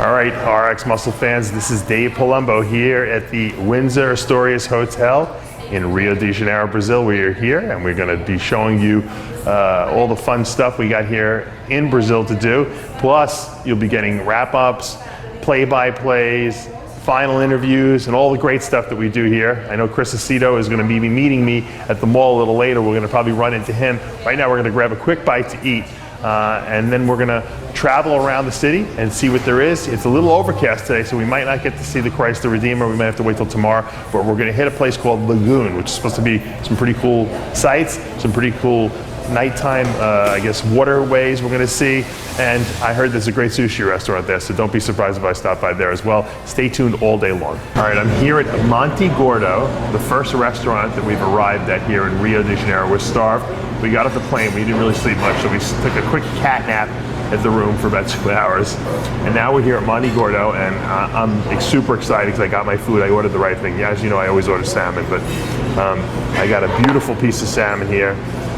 All right, RxMuscle fans, this is Dave Palumbo here at the Windsor Astorias Hotel in Rio de Janeiro, Brazil. We are here and we're going to be showing you all the fun stuff we got here in Brazil to do. Plus, you'll be getting wrap-ups, play-by-plays, final interviews, and all the great stuff that we do here. I know Chris Aceto is going to be meeting me at the mall a little later. We're going to probably run into him. Right now, we're going to grab a quick bite to eat. And then we're gonna travel around the city and see what there is. It's a little overcast today, so we might not get to see the Christ the Redeemer. We might have to wait till tomorrow, but we're gonna hit a place called Lagoon, which is supposed to be some pretty cool sights, some pretty cool nighttime, I guess, waterways we're gonna see. And I heard there's a great sushi restaurant there, so don't be surprised if I stop by there as well. Stay tuned all day long. All right, I'm here at Monte Gordo, the first restaurant that we've arrived at here in Rio de Janeiro. We're starved. We got off the plane, we didn't really sleep much, so we took a quick cat nap at the room for about 2 hours. And now we're here at Monte Gordo, and I'm super excited because I got my food. I ordered the right thing. Yeah, as you know, I always order salmon, but I got a beautiful piece of salmon here.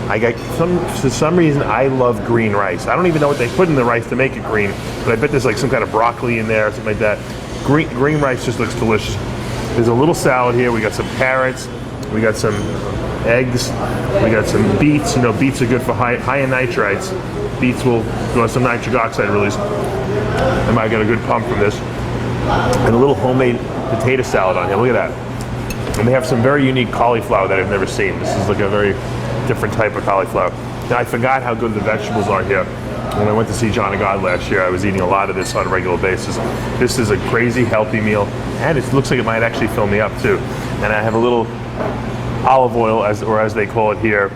I got for some reason, I love green rice. I don't even know what they put in the rice to make it green, but I bet there's like some kind of broccoli in there or something like that. Green rice just looks delicious. There's a little salad here. We got some carrots. We got some eggs. We got some beets. You know, beets are good for high in nitrites. Beets will go some nitric oxide release. I might get a good pump from this. And a little homemade potato salad on here. Look at that. And they have some very unique cauliflower that I've never seen. This is like a very different type of cauliflower. Now I forgot how good the vegetables are here. When I went to see John of God last year, I was eating a lot of this on a regular basis. This is a crazy healthy meal, and it looks like it might actually fill me up too. And I have a little olive oil, or as they call it here,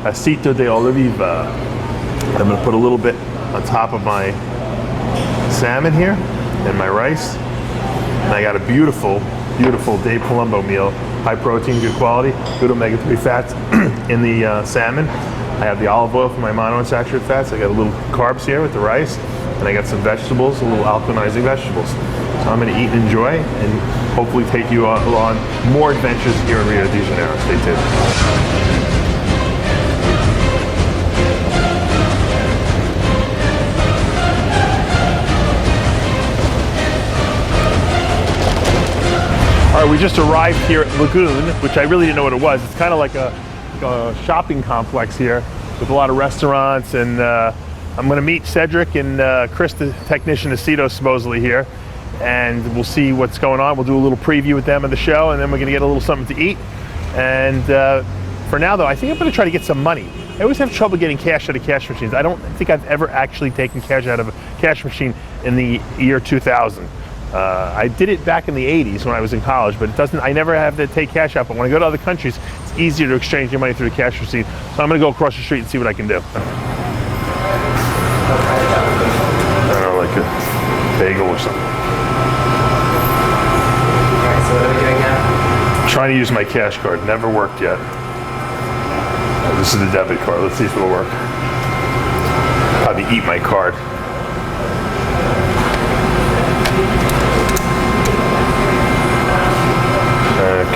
aceto de oliva. I'm going to put a little bit on top of my salmon here and my rice. And I got a beautiful, beautiful Dave Palumbo meal. High protein, good quality, good omega-3 fats in the salmon. I have the olive oil for my monounsaturated fats. I got a little carbs here with the rice. And I got some vegetables, a little alkalizing vegetables. So I'm going to eat and enjoy and hopefully take you on more adventures here in Rio de Janeiro. Stay tuned. All right, we just arrived here at Lagoon, which I really didn't know what it was. It's kind of like a shopping complex here with a lot of restaurants, and I'm going to meet Cedric and Chris, the technician Aceto, supposedly here, and we'll see what's going on. We'll do a little preview with them of the show, and then we're going to get a little something to eat. And for now, though, I think I'm going to try to get some money. I always have trouble getting cash out of cash machines. I don't think I've ever actually taken cash out of a cash machine in the year 2000. I did it back in the 80s when I was in college, but I never have to take cash out. But when I go to other countries, it's easier to exchange your money through the cash machine. So I'm going to go across the street and see what I can do. I don't know, like a bagel or something. All right, so what are we doing now? I'm trying to use my cash card. Never worked yet. This is the debit card. Let's see if it'll work. Probably eat my card.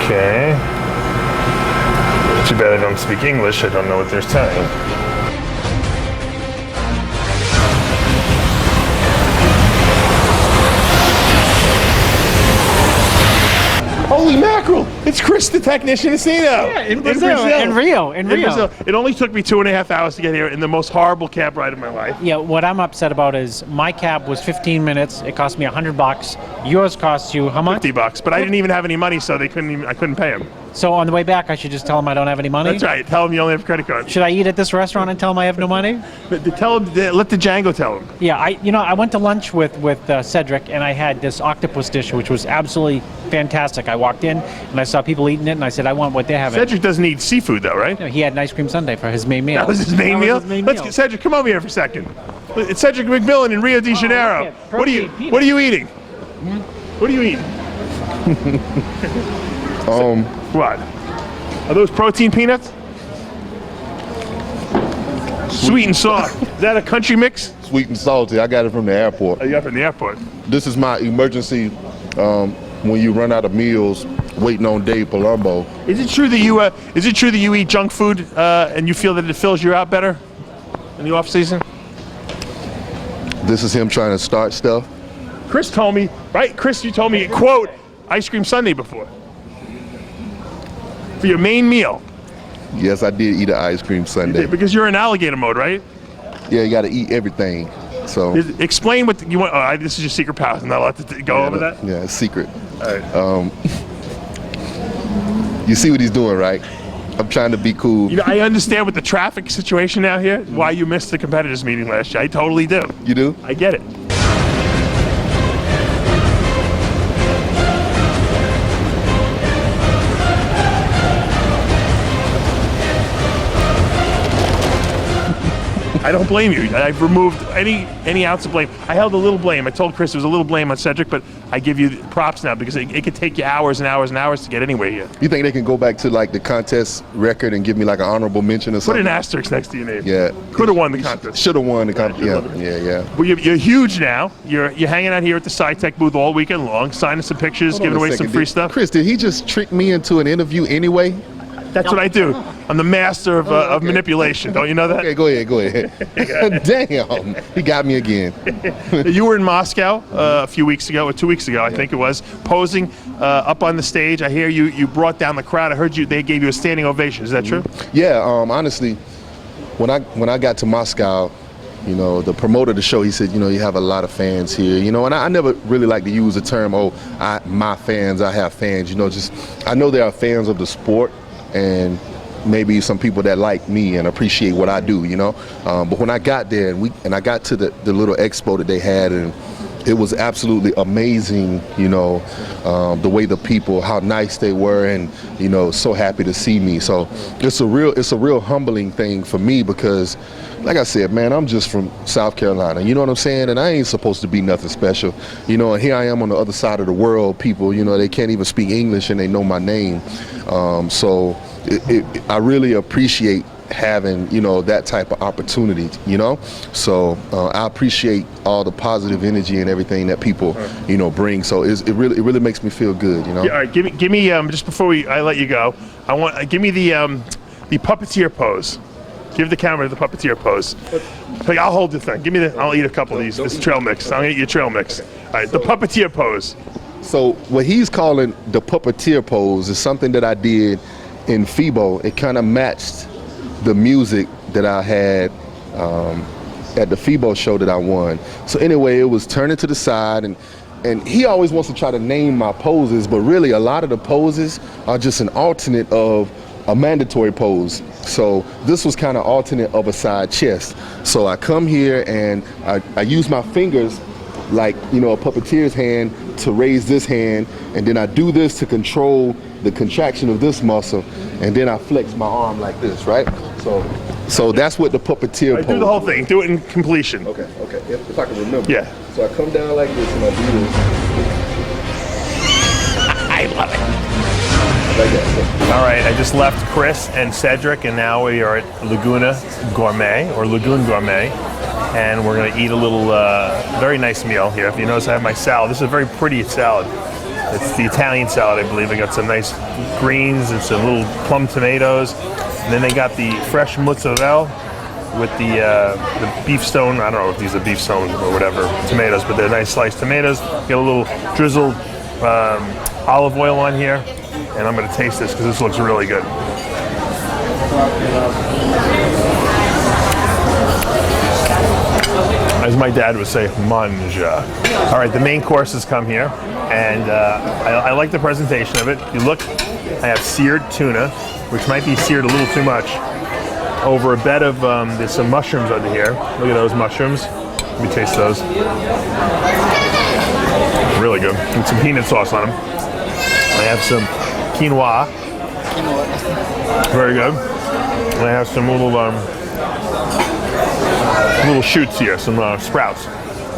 Okay. Too bad I don't speak English. I don't know what they're saying. Holy mackerel! It's Chris, the technician Aceto. Yeah, in Brazil. In Rio. It only took me 2.5 hours to get here in the most horrible cab ride of my life. Yeah, what I'm upset about is my cab was 15 minutes. It cost me $100. Yours costs you how much? $50, but I didn't even have any money, so I couldn't pay them. So on the way back, I should just tell them I don't have any money? That's right. Tell them you only have a credit card. Should I eat at this restaurant and tell them I have no money? But let the Django tell them. Yeah, I went to lunch with Cedric, and I had this octopus dish, which was absolutely fantastic. I walked in, and I saw people eating it, and I said, I want what they're having. Cedric doesn't eat seafood, though, right? You know, he had an ice cream sundae for his main meal. That was his main meal? Let's get Cedric, come over here for a second. It's Cedric McMillan in Rio de Janeiro. What are you eating? What are you eating? What? Are those protein peanuts? Sweet and soft. Is that a country mix? Sweet and salty. I got it from the airport. Oh, you got it from the airport. This is my emergency when you run out of meals waiting on Dave Palumbo. Is it true that you eat junk food and you feel that it fills you out better in the off season? This is him trying to start stuff. Chris told me, right? Chris, you told me, quote, ice cream sundae before. For your main meal. Yes, I did eat an ice cream sundae. Because you're in alligator mode, right? Yeah, you got to eat everything. So explain what you want. Oh, this is your secret power. I'm not allowed to go over that? Yeah, it's secret. All right. You see what he's doing, right? I'm trying to be cool. You know, I understand with the traffic situation out here, why you missed the competitors meeting last year. I totally do. You do? I get it. I don't blame you. I've removed any ounce of blame. I held a little blame. I told Chris there was a little blame on Cedric, but I give you props now because it could take you hours and hours and hours to get anywhere here. You think they can go back to like the contest record and give me like an honorable mention or Put something? an asterisk next to your name. Yeah. Could have won the contest. Should have won the contest. Yeah. Well, you're huge now. You're hanging out here at the SciTech booth all weekend long, signing some pictures, Hold on giving a away second. some free stuff. Chris, did he just trick me into an interview anyway? That's what I do. I'm the master of manipulation. Don't you know that? Okay, go ahead. Damn, he got me again. You were in Moscow a few weeks ago, or 2 weeks ago, I think it was, posing up on the stage. I hear you brought down the crowd. I heard they gave you a standing ovation. Is that true? Yeah, honestly, when I got to Moscow, you know, the promoter of the show, he said, you know, you have a lot of fans here, you know, and I never really like to use the term, my fans, I have fans, you know, just, I know there are fans of the sport and maybe some people that like me and appreciate what I do, you know, but when I got there and I got to the little expo that they had, and it was absolutely amazing, you know, the way the people, how nice they were, and you know, so happy to see me. So it's a real humbling thing for me because, like I said, man, I'm just from South Carolina, you know what I'm saying? And I ain't supposed to be nothing special, you know, and here I am on the other side of the world. People, you know, they can't even speak English and they know my name. So I really appreciate having, you know, that type of opportunity, you know. So I appreciate all the positive energy and everything that people, you know, bring. So it really makes me feel good, you know. Yeah, all right, give me just before I let you go, give me the puppeteer pose. Give the camera the puppeteer pose. Like, I'll hold the thing. Give me I'll eat a couple of these. This trail mix. I'll eat your trail mix. All right, the puppeteer pose. So what he's calling the puppeteer pose is something that I did in FIBO. It kind of matched the music that I had at the FIBO show that I won. So anyway, it was turning to the side, and he always wants to try to name my poses, but really a lot of the poses are just an alternate of a mandatory pose. So this was kind of alternate of a side chest. So I come here and I use my fingers like, you know, a puppeteer's hand to raise this hand, and then I do this to control the contraction of this muscle, and then I flex my arm like this, right? So that's what the puppeteer pose. Do the whole thing. Do it in completion. Okay. If I can remember. Yeah. So I come down like this and I do this. I love it. Like that. All right, I just left Chris and Cedric, and now we are at Laguna Gourmet, or Lagoon Gourmet, and we're going to eat a little very nice meal here. If you notice, I have my salad. This is a very pretty salad. It's the Italian salad, I believe. They got some nice greens and some little plum tomatoes. And then they got the fresh mozzarella with the beef stone. I don't know if these are beef stone or whatever tomatoes, but they're nice sliced tomatoes. Get a little drizzled olive oil on here, and I'm going to taste this because this looks really good. As my dad would say, manja. All right, the main courses come here, and I like the presentation of it. You look, I have seared tuna, which might be seared a little too much, over a bed of, there's some mushrooms under here. Look at those mushrooms. Let me taste those. Really good. With some peanut sauce on them. I have some quinoa. Very good. And I have some little shoots here, some sprouts.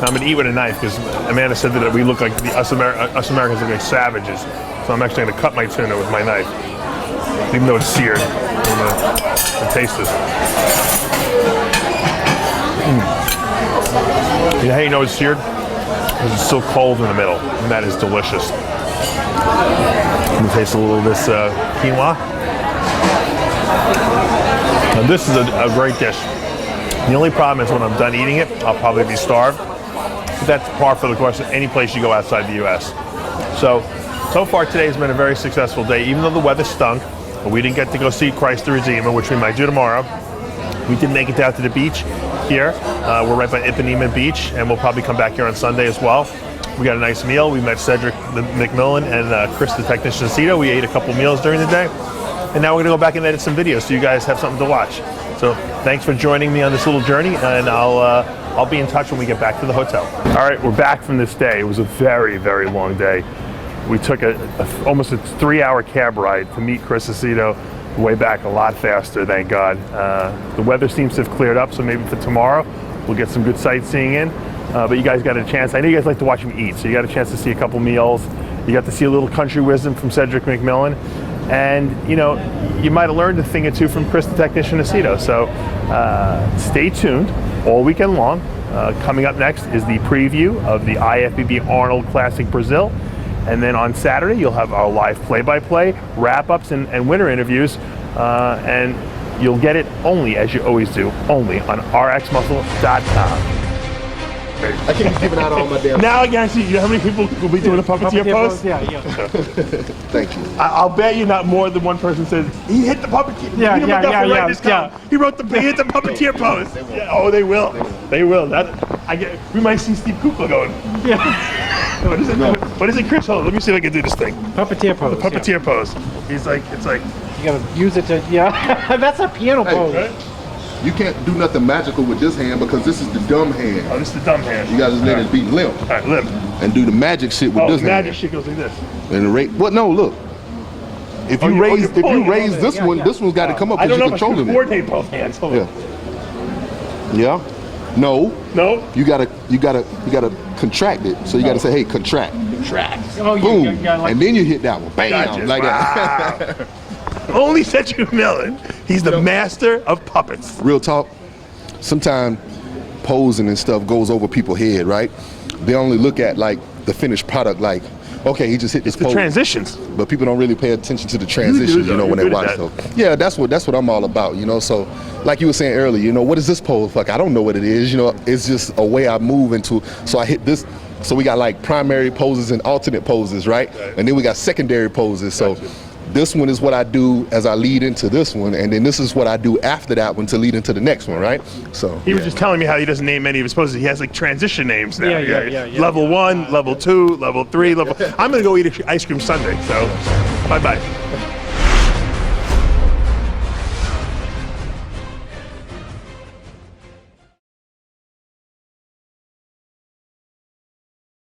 I'm gonna eat with a knife because Amanda said that we look like us Americans look like savages. So I'm actually gonna cut my tuna with my knife, even though it's seared. I'm gonna taste this. You know how you know it's seared? Because it's still cold in the middle, and that is delicious. I'm gonna taste a little of this quinoa. Now this is a great dish. The only problem is when I'm done eating it, I'll probably be starved. but that's par for the course of any place you go outside the U.S. So far today has been a very successful day, even though the weather stunk. We didn't get to go see Christ the Redeemer, which we might do tomorrow. We did make it down to the beach here. We're right by Ipanema Beach, and we'll probably come back here on Sunday as well. We got a nice meal. We met Cedric McMillan and Chris the technician Aceto. We ate a couple meals during the day. And now we're gonna go back and edit some videos so you guys have something to watch. So thanks for joining me on this little journey, and I'll be in touch when we get back to the hotel. All right, we're back from this day. It was a very, very long day. We took almost a 3-hour cab ride to meet Chris Aceto. The way back a lot faster, thank God. The weather seems to have cleared up, so maybe for tomorrow we'll get some good sightseeing in. But you guys got a chance. I know you guys like to watch me eat, so you got a chance to see a couple meals. You got to see a little country wisdom from Cedric McMillan. And you know, you might have learned a thing or two from Chris the technician Aceto. So stay tuned all weekend long. Coming up next is the preview of the IFBB Arnold Classic Brazil. And then on Saturday, you'll have our live play-by-play, wrap-ups, and winner interviews. And you'll get it only, as you always do, only on RxMuscle.com. I can't be giving out all my damn. Now I guarantee you know how many people will be doing a puppeteer pose? Yeah. Thank you. I'll bet you not more than one person says, he hit the puppeteer. Yeah. He wrote he hit the puppeteer pose. Yeah, oh, they will. They will. We might see Steve Kukla going. Yeah. What is it? No. What is it, Chris? Hold on, let me see if I can do this thing. Puppeteer pose. The puppeteer pose. It's like. You gotta use it to, that's a piano pose. Right? You can't do nothing magical with this hand because this is the dumb hand. Oh, this is the dumb hand. You gotta just let it be limp. All right, limp. And do the magic shit with this hand. magic shit goes like this. And what? No, look. If you raise this one, this one's got to come up I because don't you're know if I can controlling it. coordinate both hands. Hold on. Yeah. No. No. You gotta contract it. So you gotta say, hey, contract. Contract. Oh, Boom. like, And then you hit that one. Bam. Gotcha. Like that. Wow. Only Cedric McMillan. He's the master of puppets. Real talk. Sometimes posing and stuff goes over people's head, right? They only look at like the finished product, like, okay, he just hit this pose. The transitions. But people don't really pay attention to the transitions, you know, when they watch. So yeah, that's what I'm all about, you know. So like you were saying earlier, you know, what is this pose? Like, I don't know what it is, you know. It's just a way I move into. So I hit this. So we got like primary poses and alternate poses, right? And then we got secondary poses. So this one is what I do as I lead into this one, and then this is what I do after that one to lead into the next one, right? So he was just telling me how he doesn't name any of his poses. He has like transition names now. Yeah. Level 1, level 2, level 3, level. I'm gonna go eat ice cream sundae. So bye bye.